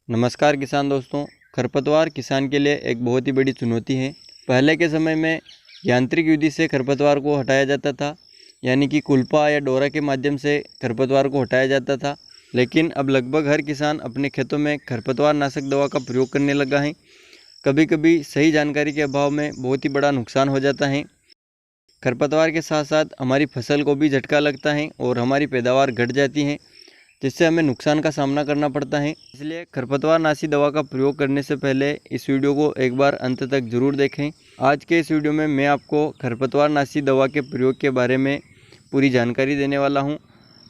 नमस्कार किसान दोस्तों। खरपतवार किसान के लिए एक बहुत ही बड़ी चुनौती है। पहले के समय में यांत्रिक विधि से खरपतवार को हटाया जाता था, यानी कि कुल्पा या डोरा के माध्यम से खरपतवार को हटाया जाता था। लेकिन अब लगभग हर किसान अपने खेतों में खरपतवार नाशक दवा का प्रयोग करने लगा है। कभी कभी सही जानकारी के अभाव में बहुत ही बड़ा नुकसान हो जाता है। खरपतवार के साथ साथ हमारी फसल को भी झटका लगता है और हमारी पैदावार घट जाती है, जिससे हमें नुकसान का सामना करना पड़ता है। इसलिए खरपतवार नाशी दवा का प्रयोग करने से पहले इस वीडियो को एक बार अंत तक जरूर देखें। आज के इस वीडियो में मैं आपको खरपतवार नाशी दवा के प्रयोग के बारे में पूरी जानकारी देने वाला हूं।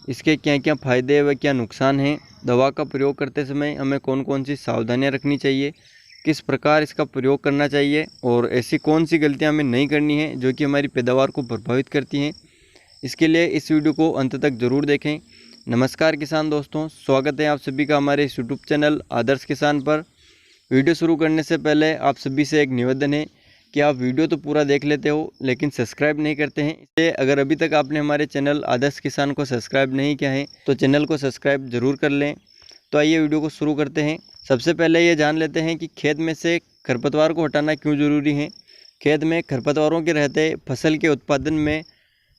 इसके क्या क्या फ़ायदे व क्या नुकसान हैं, दवा का प्रयोग करते समय हमें कौन कौन सी सावधानियाँ रखनी चाहिए, किस प्रकार इसका प्रयोग करना चाहिए और ऐसी कौन सी गलतियाँ हमें नहीं करनी है जो कि हमारी पैदावार को प्रभावित करती हैं। इसके लिए इस वीडियो को अंत तक ज़रूर देखें। नमस्कार किसान दोस्तों, स्वागत है आप सभी का हमारे इस यूट्यूब चैनल आदर्श किसान पर। वीडियो शुरू करने से पहले आप सभी से एक निवेदन है कि आप वीडियो तो पूरा देख लेते हो लेकिन सब्सक्राइब नहीं करते हैं। इसलिए अगर अभी तक आपने हमारे चैनल आदर्श किसान को सब्सक्राइब नहीं किया है तो चैनल को सब्सक्राइब जरूर कर लें। तो आइए वीडियो को शुरू करते हैं। सबसे पहले ये जान लेते हैं कि खेत में से खरपतवार को हटाना क्यों ज़रूरी है। खेत में खरपतवारों के रहते फसल के उत्पादन में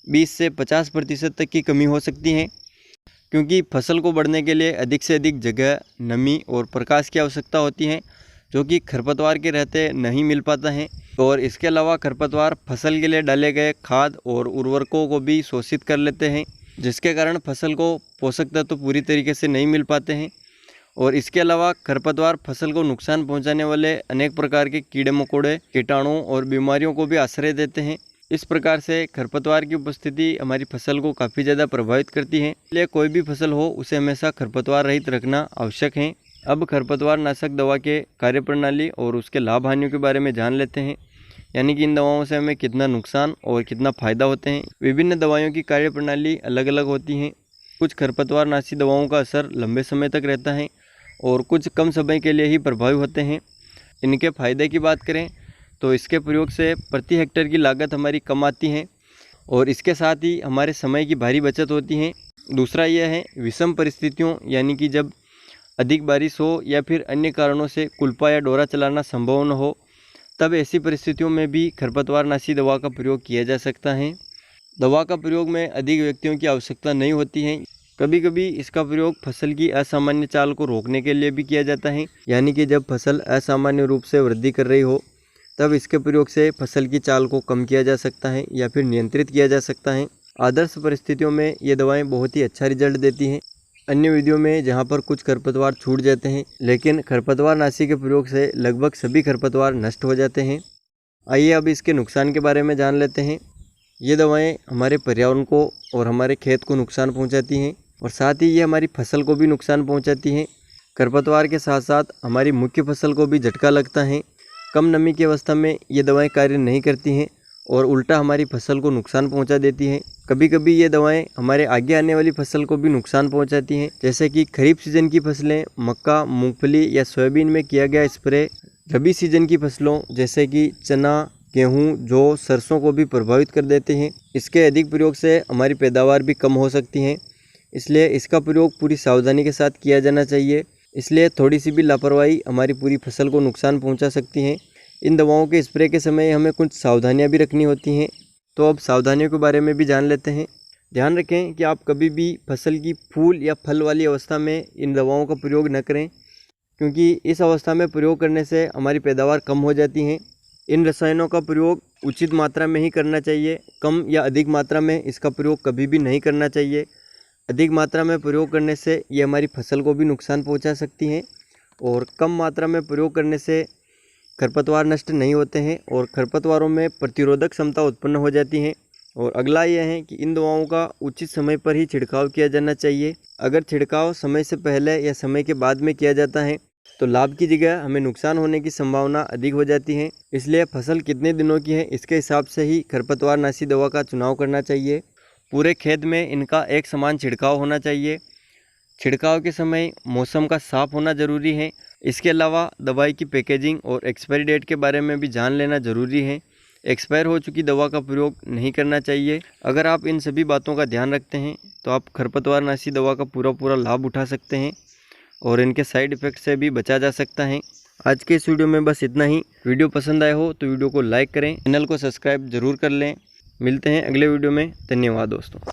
20 से 50% तक की कमी हो सकती है, क्योंकि फसल को बढ़ने के लिए अधिक से अधिक जगह, नमी और प्रकाश की आवश्यकता होती है, जो कि खरपतवार के रहते नहीं मिल पाता है। और इसके अलावा खरपतवार फसल के लिए डाले गए खाद और उर्वरकों को भी शोषित कर लेते हैं, जिसके कारण फसल को पोषक तत्व पूरी तरीके से नहीं मिल पाते हैं। और इसके अलावा खरपतवार फसल को नुकसान पहुंचाने वाले अनेक प्रकार के कीड़े मकोड़े, कीटाणुओं और बीमारियों को भी आश्रय देते हैं। इस प्रकार से खरपतवार की उपस्थिति हमारी फसल को काफ़ी ज़्यादा प्रभावित करती है। इसलिए कोई भी फसल हो उसे हमेशा खरपतवार रहित रखना आवश्यक है। अब खरपतवार नाशक दवा के कार्यप्रणाली और उसके लाभ हानियों के बारे में जान लेते हैं, यानी कि इन दवाओं से हमें कितना नुकसान और कितना फ़ायदा होते हैं। विभिन्न दवाइयों की कार्यप्रणाली अलग अलग होती हैं। कुछ खरपतवार नाशी दवाओं का असर लंबे समय तक रहता है और कुछ कम समय के लिए ही प्रभावी होते हैं। इनके फायदे की बात करें तो इसके प्रयोग से प्रति हेक्टेयर की लागत हमारी कम आती है और इसके साथ ही हमारे समय की भारी बचत होती है। दूसरा यह है विषम परिस्थितियों, यानी कि जब अधिक बारिश हो या फिर अन्य कारणों से कुल्पा या डोरा चलाना संभव न हो, तब ऐसी परिस्थितियों में भी खरपतवार नाशी दवा का प्रयोग किया जा सकता है। दवा का प्रयोग में अधिक व्यक्तियों की आवश्यकता नहीं होती है। कभी कभी इसका प्रयोग फसल की असामान्य चाल को रोकने के लिए भी किया जाता है, यानी कि जब फसल असामान्य रूप से वृद्धि कर रही हो तब इसके प्रयोग से फसल की चाल को कम किया जा सकता है या फिर नियंत्रित किया जा सकता है। आदर्श परिस्थितियों में ये दवाएं बहुत ही अच्छा रिजल्ट देती हैं। अन्य विधियों में जहां पर कुछ खरपतवार छूट जाते हैं, लेकिन खरपतवार नाशी के प्रयोग से लगभग सभी खरपतवार नष्ट हो जाते हैं। आइए अब इसके नुकसान के बारे में जान लेते हैं। ये दवाएँ हमारे पर्यावरण को और हमारे खेत को नुकसान पहुँचाती हैं और साथ ही ये हमारी फसल को भी नुकसान पहुँचाती हैं। खरपतवार के साथ साथ हमारी मुख्य फसल को भी झटका लगता है। कम नमी की अवस्था में ये दवाएं कार्य नहीं करती हैं और उल्टा हमारी फसल को नुकसान पहुंचा देती हैं। कभी कभी ये दवाएं हमारे आगे आने वाली फसल को भी नुकसान पहुंचाती हैं, जैसे कि खरीफ सीजन की फसलें मक्का, मूंगफली या सोयाबीन में किया गया स्प्रे रबी सीजन की फसलों जैसे कि चना, गेहूँ, जौ, सरसों को भी प्रभावित कर देते हैं। इसके अधिक प्रयोग से हमारी पैदावार भी कम हो सकती है, इसलिए इसका प्रयोग पूरी सावधानी के साथ किया जाना चाहिए। इसलिए थोड़ी सी भी लापरवाही हमारी पूरी फसल को नुकसान पहुंचा सकती हैं। इन दवाओं के स्प्रे के समय हमें कुछ सावधानियां भी रखनी होती हैं। तो अब सावधानियों के बारे में भी जान लेते हैं। ध्यान रखें कि आप कभी भी फसल की फूल या फल वाली अवस्था में इन दवाओं का प्रयोग न करें, क्योंकि इस अवस्था में प्रयोग करने से हमारी पैदावार कम हो जाती है। इन रसायनों का प्रयोग उचित मात्रा में ही करना चाहिए। कम या अधिक मात्रा में इसका प्रयोग कभी भी नहीं करना चाहिए। अधिक मात्रा में प्रयोग करने से ये हमारी फसल को भी नुकसान पहुंचा सकती हैं और कम मात्रा में प्रयोग करने से खरपतवार नष्ट नहीं होते हैं और खरपतवारों में प्रतिरोधक क्षमता उत्पन्न हो जाती है। और अगला यह है कि इन दवाओं का उचित समय पर ही छिड़काव किया जाना चाहिए। अगर छिड़काव समय से पहले या समय के बाद में किया जाता है तो लाभ की जगह हमें नुकसान होने की संभावना अधिक हो जाती है। इसलिए फसल कितने दिनों की है इसके हिसाब से ही खरपतवार नाशी दवा का चुनाव करना चाहिए। पूरे खेत में इनका एक समान छिड़काव होना चाहिए। छिड़काव के समय मौसम का साफ होना जरूरी है। इसके अलावा दवाई की पैकेजिंग और एक्सपायरी डेट के बारे में भी जान लेना ज़रूरी है। एक्सपायर हो चुकी दवा का प्रयोग नहीं करना चाहिए। अगर आप इन सभी बातों का ध्यान रखते हैं तो आप खरपतवार नाशी दवा का पूरा लाभ उठा सकते हैं और इनके साइड इफ़ेक्ट से भी बचा जा सकता है। आज के इस वीडियो में बस इतना ही। वीडियो पसंद आया हो तो वीडियो को लाइक करें, चैनल को सब्सक्राइब जरूर कर लें। मिलते हैं अगले वीडियो में। धन्यवाद दोस्तों।